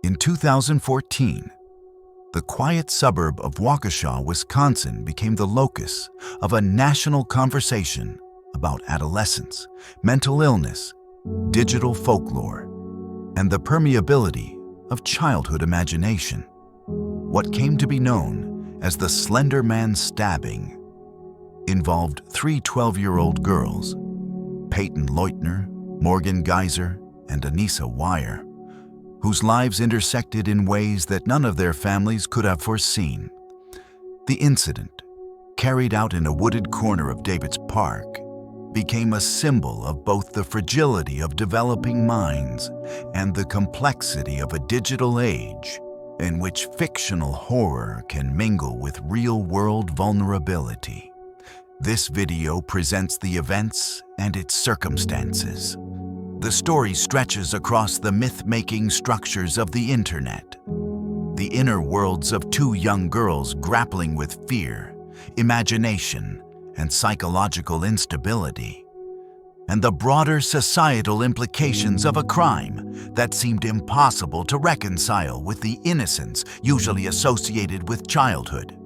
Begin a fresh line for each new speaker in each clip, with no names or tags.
In 2014, the quiet suburb of Waukesha, Wisconsin became the locus of a national conversation about adolescence, mental illness, digital folklore, and the permeability of childhood imagination. What came to be known as the Slender Man stabbing involved three 12-year-old girls, Peyton Leutner, Morgan Geyser, and Anissa Wire, whose lives intersected in ways that none of their families could have foreseen. The incident, carried out in a wooded corner of David's Park, became a symbol of both the fragility of developing minds and the complexity of a digital age in which fictional horror can mingle with real-world vulnerability. This video presents the events and its circumstances. The story stretches across the myth-making structures of the internet, the inner worlds of two young girls grappling with fear, imagination, and psychological instability, and the broader societal implications of a crime that seemed impossible to reconcile with the innocence usually associated with childhood.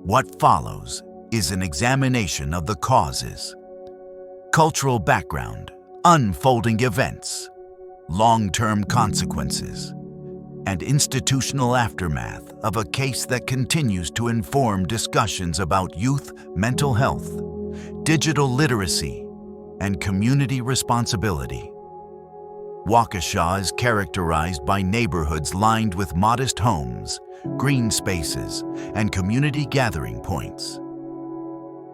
What follows is an examination of the causes, cultural background, unfolding events, long-term consequences, and institutional aftermath of a case that continues to inform discussions about youth mental health, digital literacy, and community responsibility. Waukesha is characterized by neighborhoods lined with modest homes, green spaces, and community gathering points.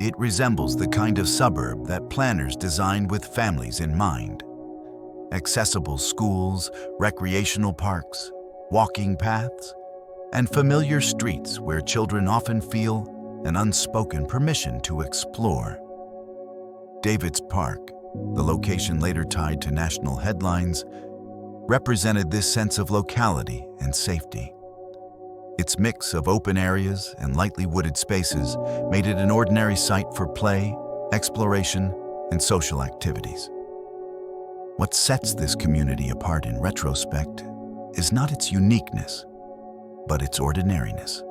It resembles the kind of suburb that planners designed with families in mind. Accessible schools, recreational parks, walking paths, and familiar streets where children often feel an unspoken permission to explore. David's Park, the location later tied to national headlines, represented this sense of locality and safety. Its mix of open areas and lightly wooded spaces made it an ordinary site for play, exploration, and social activities. What sets this community apart in retrospect is not its uniqueness, but its ordinariness.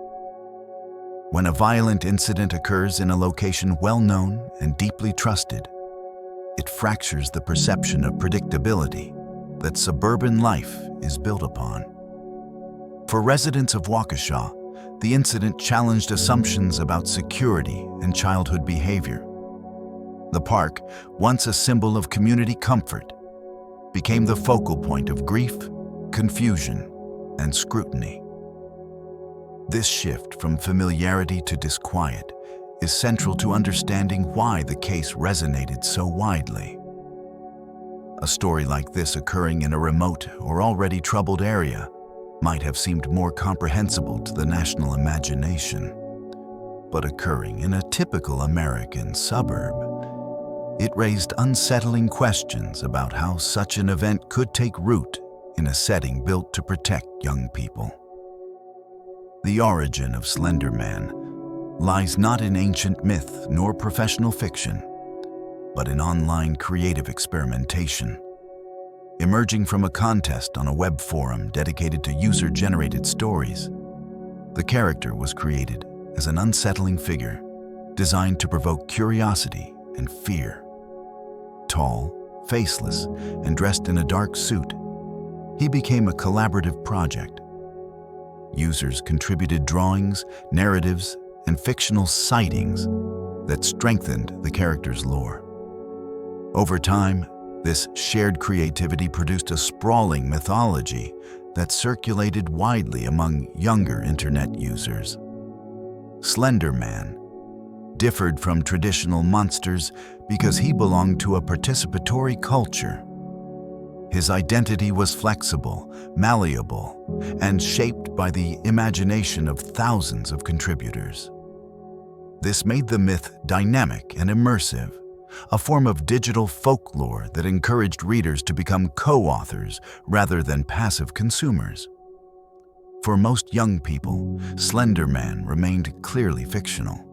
When a violent incident occurs in a location well-known and deeply trusted, it fractures the perception of predictability that suburban life is built upon. For residents of Waukesha, the incident challenged assumptions about security and childhood behavior. The park, once a symbol of community comfort, became the focal point of grief, confusion, and scrutiny. This shift from familiarity to disquiet is central to understanding why the case resonated so widely. A story like this occurring in a remote or already troubled area might have seemed more comprehensible to the national imagination, but occurring in a typical American suburb, it raised unsettling questions about how such an event could take root in a setting built to protect young people. The origin of Slender Man lies not in ancient myth nor professional fiction, but in online creative experimentation. Emerging from a contest on a web forum dedicated to user-generated stories, the character was created as an unsettling figure designed to provoke curiosity and fear. Tall, faceless, and dressed in a dark suit, he became a collaborative project. Users contributed drawings, narratives, and fictional sightings that strengthened the character's lore. Over time, this shared creativity produced a sprawling mythology that circulated widely among younger internet users. Slender Man differed from traditional monsters because he belonged to a participatory culture. His identity was flexible, malleable, and shaped by the imagination of thousands of contributors. This made the myth dynamic and immersive, a form of digital folklore that encouraged readers to become co-authors rather than passive consumers. For most young people, Slender Man remained clearly fictional.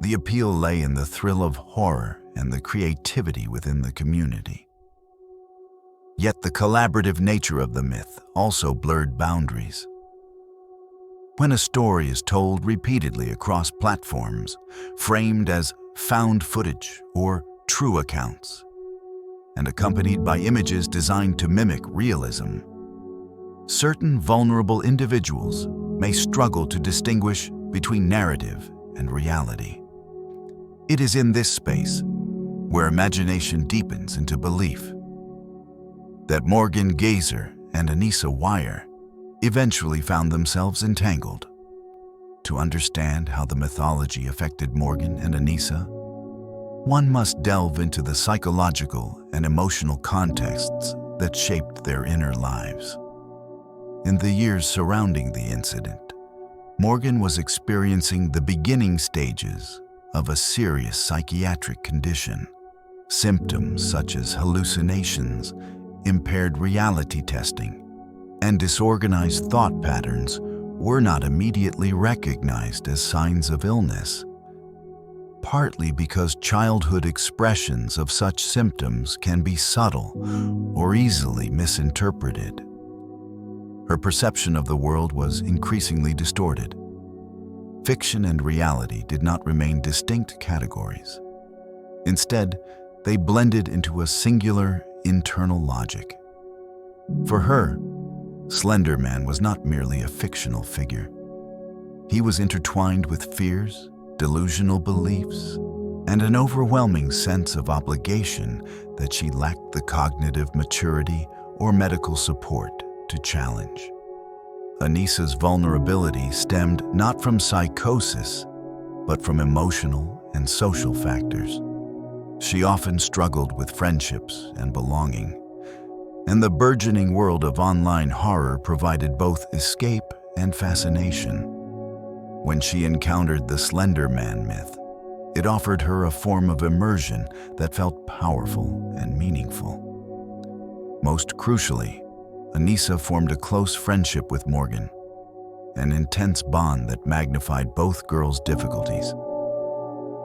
The appeal lay in the thrill of horror and the creativity within the community. Yet the collaborative nature of the myth also blurred boundaries. When a story is told repeatedly across platforms, framed as found footage or true accounts, and accompanied by images designed to mimic realism, certain vulnerable individuals may struggle to distinguish between narrative and reality. It is in this space, where imagination deepens into belief, that Morgan Gazer and Anissa Weier eventually found themselves entangled. To understand how the mythology affected Morgan and Anissa, one must delve into the psychological and emotional contexts that shaped their inner lives. In the years surrounding the incident, Morgan was experiencing the beginning stages of a serious psychiatric condition. Symptoms such as hallucinations, impaired reality testing, and disorganized thought patterns were not immediately recognized as signs of illness, partly because childhood expressions of such symptoms can be subtle or easily misinterpreted. Her perception of the world was increasingly distorted. Fiction and reality did not remain distinct categories. Instead, they blended into a singular internal logic. For her, Slender Man was not merely a fictional figure. He was intertwined with fears, delusional beliefs, and an overwhelming sense of obligation that she lacked the cognitive maturity or medical support to challenge. Anissa's vulnerability stemmed not from psychosis, but from emotional and social factors. She often struggled with friendships and belonging, and the burgeoning world of online horror provided both escape and fascination. When she encountered the Slender Man myth, it offered her a form of immersion that felt powerful and meaningful. Most crucially, Anissa formed a close friendship with Morgan, an intense bond that magnified both girls' difficulties.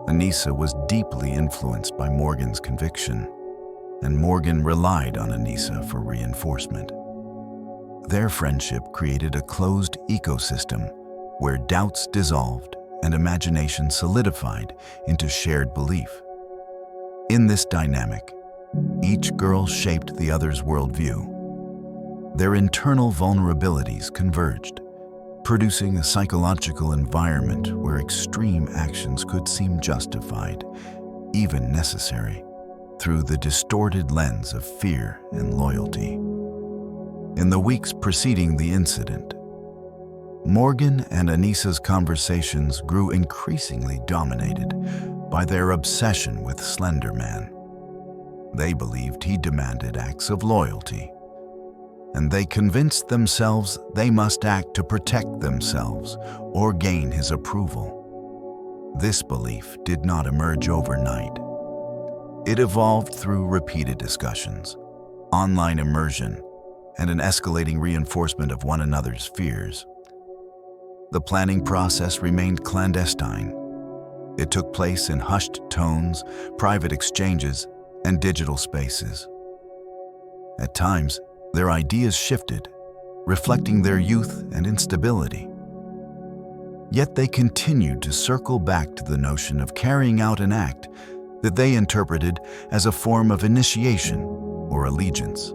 Anissa was deeply influenced by Morgan's conviction, and Morgan relied on Anissa for reinforcement. Their friendship created a closed ecosystem where doubts dissolved and imagination solidified into shared belief. In this dynamic, each girl shaped the other's worldview. Their internal vulnerabilities converged, producing a psychological environment where extreme actions could seem justified, even necessary, through the distorted lens of fear and loyalty. In the weeks preceding the incident, Morgan and Anissa's conversations grew increasingly dominated by their obsession with Slender Man. They believed he demanded acts of loyalty, and they convinced themselves they must act to protect themselves or gain his approval. This belief did not emerge overnight. It evolved through repeated discussions, online immersion, and an escalating reinforcement of one another's fears. The planning process remained clandestine. It took place in hushed tones, private exchanges, and digital spaces. At times, their ideas shifted, reflecting their youth and instability. Yet they continued to circle back to the notion of carrying out an act that they interpreted as a form of initiation or allegiance.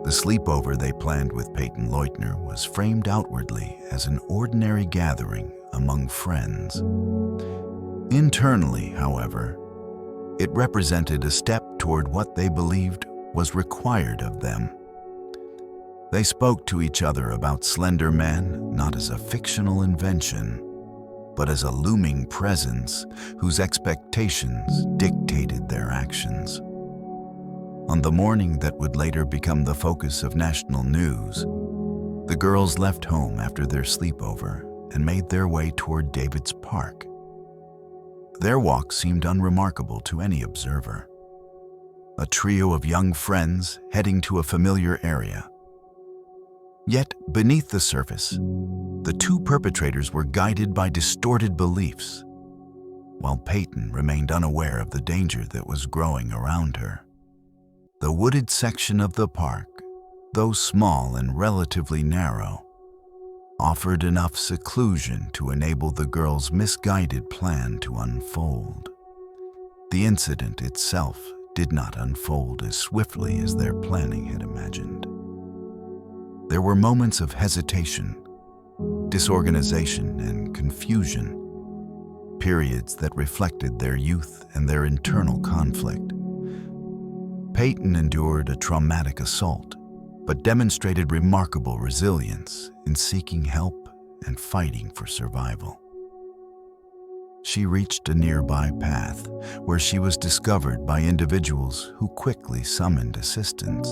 The sleepover they planned with Peyton Leutner was framed outwardly as an ordinary gathering among friends. Internally, however, it represented a step toward what they believed was required of them. They spoke to each other about Slender Man not as a fictional invention, but as a looming presence whose expectations dictated their actions. On the morning that would later become the focus of national news, the girls left home after their sleepover and made their way toward David's Park. Their walk seemed unremarkable to any observer. A trio of young friends heading to a familiar area. Yet, beneath the surface, the two perpetrators were guided by distorted beliefs, while Peyton remained unaware of the danger that was growing around her. The wooded section of the park, though small and relatively narrow, offered enough seclusion to enable the girls' misguided plan to unfold. The incident itself did not unfold as swiftly as their planning had imagined. There were moments of hesitation, disorganization, and confusion, periods that reflected their youth and their internal conflict. Peyton endured a traumatic assault, but demonstrated remarkable resilience in seeking help and fighting for survival. She reached a nearby path where she was discovered by individuals who quickly summoned assistance.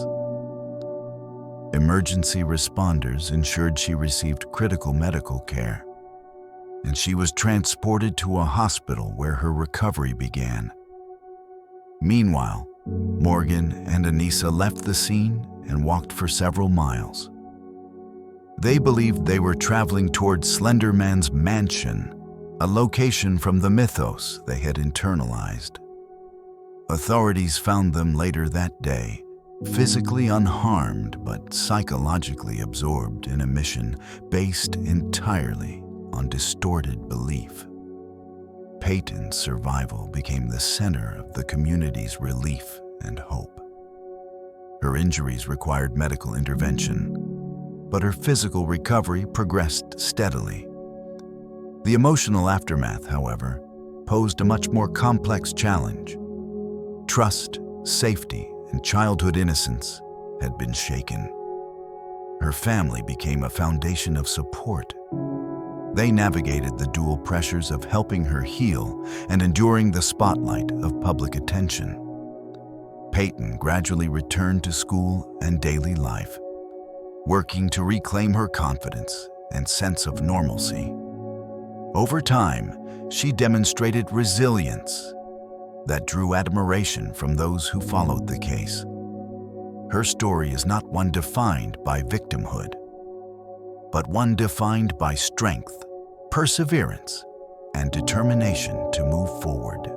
Emergency responders ensured she received critical medical care, and she was transported to a hospital where her recovery began. Meanwhile, Morgan and Anissa left the scene and walked for several miles. They believed they were traveling toward Slender Man's mansion, a location from the mythos they had internalized. Authorities found them later that day, physically unharmed but psychologically absorbed in a mission based entirely on distorted belief. Peyton's survival became the center of the community's relief and hope. Her injuries required medical intervention, but her physical recovery progressed steadily. The emotional aftermath, however, posed a much more complex challenge. Trust, safety, and childhood innocence had been shaken. Her family became a foundation of support. They navigated the dual pressures of helping her heal and enduring the spotlight of public attention. Peyton gradually returned to school and daily life, working to reclaim her confidence and sense of normalcy. Over time, she demonstrated resilience that drew admiration from those who followed the case. Her story is not one defined by victimhood, but one defined by strength, perseverance, and determination to move forward.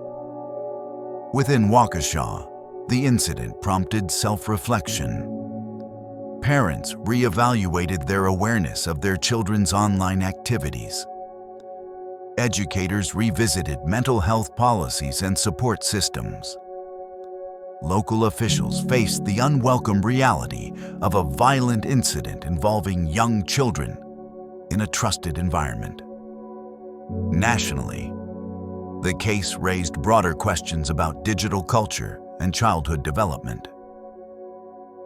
Within Waukesha, the incident prompted self-reflection. Parents reevaluated their awareness of their children's online activities. Educators revisited mental health policies and support systems. Local officials faced the unwelcome reality of a violent incident involving young children in a trusted environment. Nationally, the case raised broader questions about digital culture and childhood development.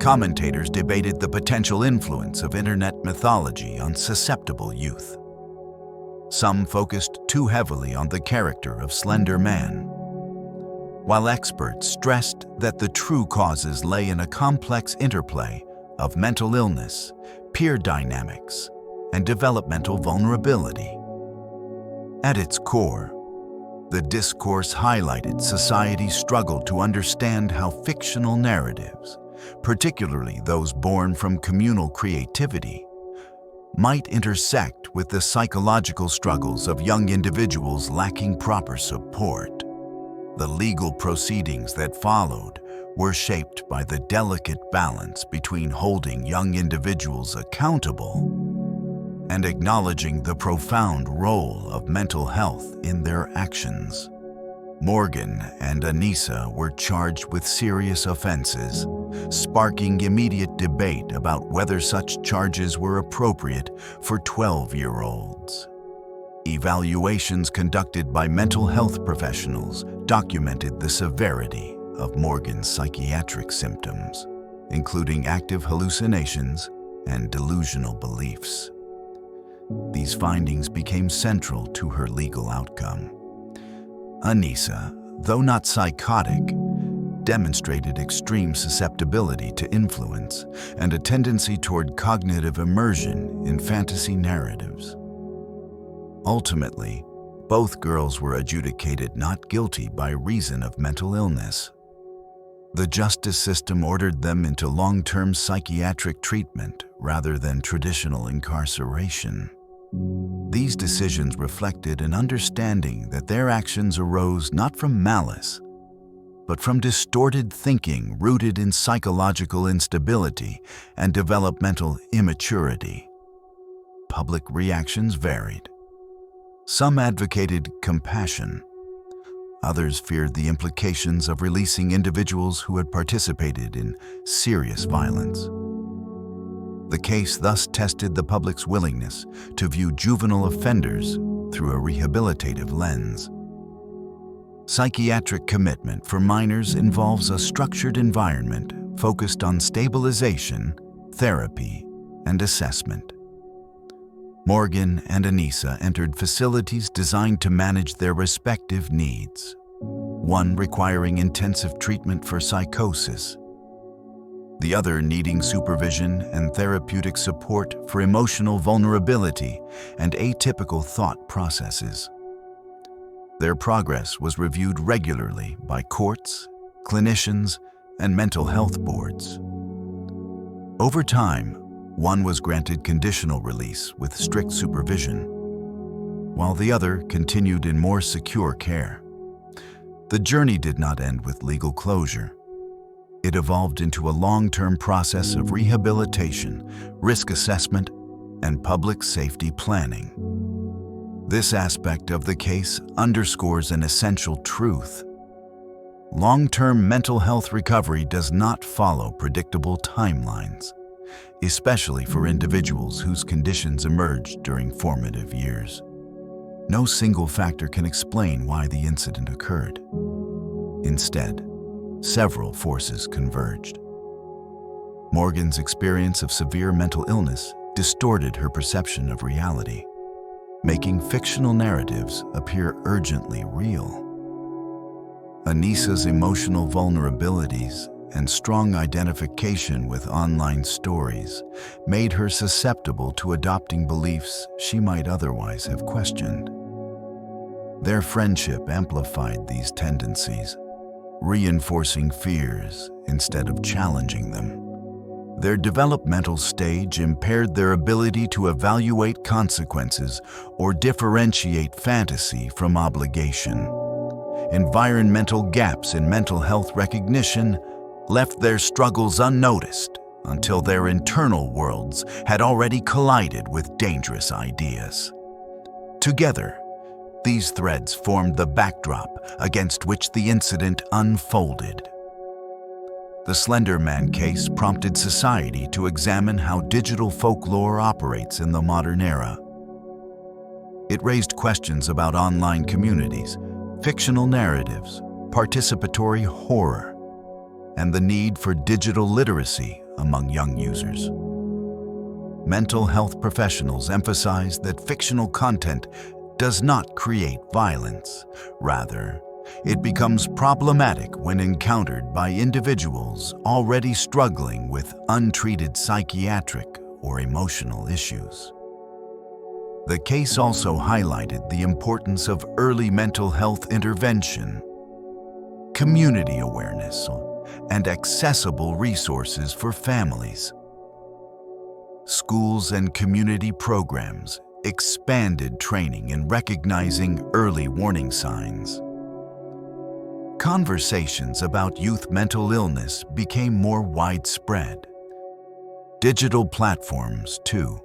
Commentators debated the potential influence of internet mythology on susceptible youth. Some focused too heavily on the character of Slender Man, while experts stressed that the true causes lay in a complex interplay of mental illness, peer dynamics, and developmental vulnerability. At its core, the discourse highlighted society's struggle to understand how fictional narratives, particularly those born from communal creativity, might intersect with the psychological struggles of young individuals lacking proper support. The legal proceedings that followed were shaped by the delicate balance between holding young individuals accountable and acknowledging the profound role of mental health in their actions. Morgan and Anissa were charged with serious offenses, sparking immediate debate about whether such charges were appropriate for 12-year-olds. Evaluations conducted by mental health professionals documented the severity of Morgan's psychiatric symptoms, including active hallucinations and delusional beliefs. These findings became central to her legal outcome. Anissa, though not psychotic, demonstrated extreme susceptibility to influence and a tendency toward cognitive immersion in fantasy narratives. Ultimately, both girls were adjudicated not guilty by reason of mental illness. The justice system ordered them into long-term psychiatric treatment rather than traditional incarceration. These decisions reflected an understanding that their actions arose not from malice, but from distorted thinking rooted in psychological instability and developmental immaturity. Public reactions varied. Some advocated compassion. Others feared the implications of releasing individuals who had participated in serious violence. The case thus tested the public's willingness to view juvenile offenders through a rehabilitative lens. Psychiatric commitment for minors involves a structured environment focused on stabilization, therapy, and assessment. Morgan and Anissa entered facilities designed to manage their respective needs, one requiring intensive treatment for psychosis, the other needing supervision and therapeutic support for emotional vulnerability and atypical thought processes. Their progress was reviewed regularly by courts, clinicians, and mental health boards. Over time, one was granted conditional release with strict supervision, while the other continued in more secure care. The journey did not end with legal closure. It evolved into a long-term process of rehabilitation, risk assessment, and public safety planning. This aspect of the case underscores an essential truth. Long-term mental health recovery does not follow predictable timelines, especially for individuals whose conditions emerged during formative years. No single factor can explain why the incident occurred. Instead, several forces converged. Morgan's experience of severe mental illness distorted her perception of reality, making fictional narratives appear urgently real. Anissa's emotional vulnerabilities and strong identification with online stories made her susceptible to adopting beliefs she might otherwise have questioned. Their friendship amplified these tendencies, reinforcing fears instead of challenging them. Their developmental stage impaired their ability to evaluate consequences or differentiate fantasy from obligation. Environmental gaps in mental health recognition left their struggles unnoticed until their internal worlds had already collided with dangerous ideas. Together, these threads formed the backdrop against which the incident unfolded. The Slender Man case prompted society to examine how digital folklore operates in the modern era. It raised questions about online communities, fictional narratives, participatory horror, and the need for digital literacy among young users. Mental health professionals emphasize that fictional content does not create violence. Rather, it becomes problematic when encountered by individuals already struggling with untreated psychiatric or emotional issues. The case also highlighted the importance of early mental health intervention, community awareness, and accessible resources for families. Schools and community programs expanded training in recognizing early warning signs. Conversations about youth mental illness became more widespread. Digital platforms, too,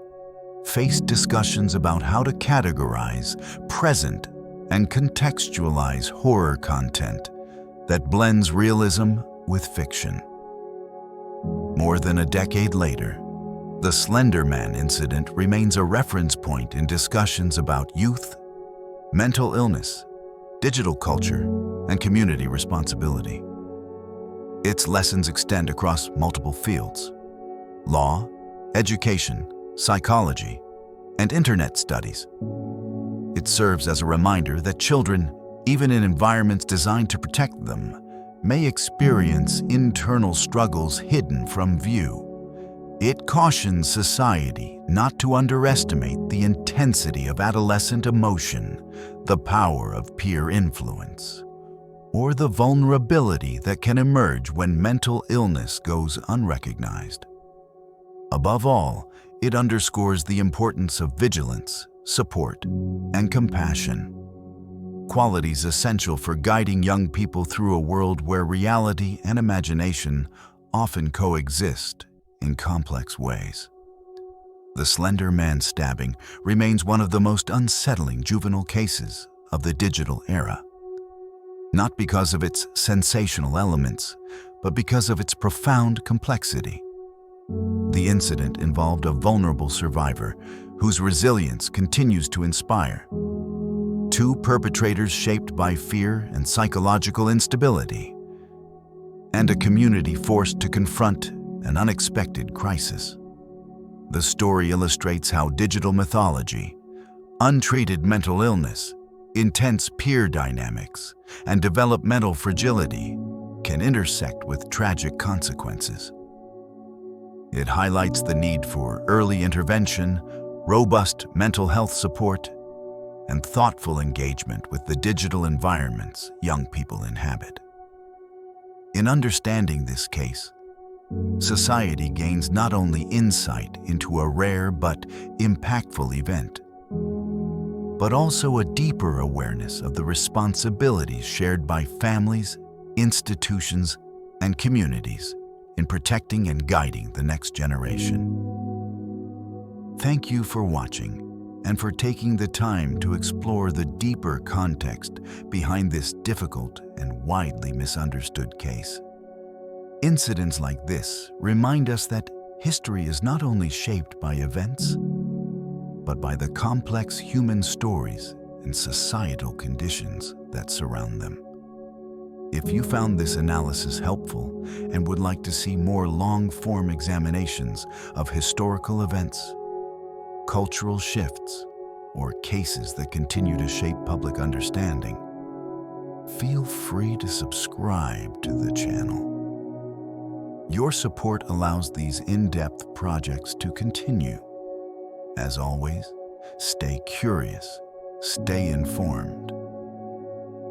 faced discussions about how to categorize, present, and contextualize horror content that blends realism with fiction. More than a decade later, the Slender Man incident remains a reference point in discussions about youth, mental illness, digital culture, and community responsibility. Its lessons extend across multiple fields: law, education, psychology, and internet studies. It serves as a reminder that children, even in environments designed to protect them, may experience internal struggles hidden from view. It cautions society not to underestimate the intensity of adolescent emotion, the power of peer influence, or the vulnerability that can emerge when mental illness goes unrecognized. Above all, it underscores the importance of vigilance, support, and compassion. qualities essential for guiding young people through a world where reality and imagination often coexist in complex ways. The Slender Man stabbing remains one of the most unsettling juvenile cases of the digital era. Not because of its sensational elements, but because of its profound complexity. The incident involved a vulnerable survivor whose resilience continues to inspire. Two perpetrators shaped by fear and psychological instability, and a community forced to confront an unexpected crisis. The story illustrates how digital mythology, untreated mental illness, intense peer dynamics, and developmental fragility can intersect with tragic consequences. It highlights the need for early intervention, robust mental health support, and thoughtful engagement with the digital environments young people inhabit. In understanding this case, society gains not only insight into a rare but impactful event, but also a deeper awareness of the responsibilities shared by families, institutions, and communities in protecting and guiding the next generation. Thank you for watching and for taking the time to explore the deeper context behind this difficult and widely misunderstood case. Incidents like this remind us that history is not only shaped by events, but by the complex human stories and societal conditions that surround them. If you found this analysis helpful and would like to see more long-form examinations of historical events, cultural shifts, or cases that continue to shape public understanding, feel free to subscribe to the channel. Your support allows these in-depth projects to continue. As always, stay curious, stay informed,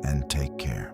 and take care.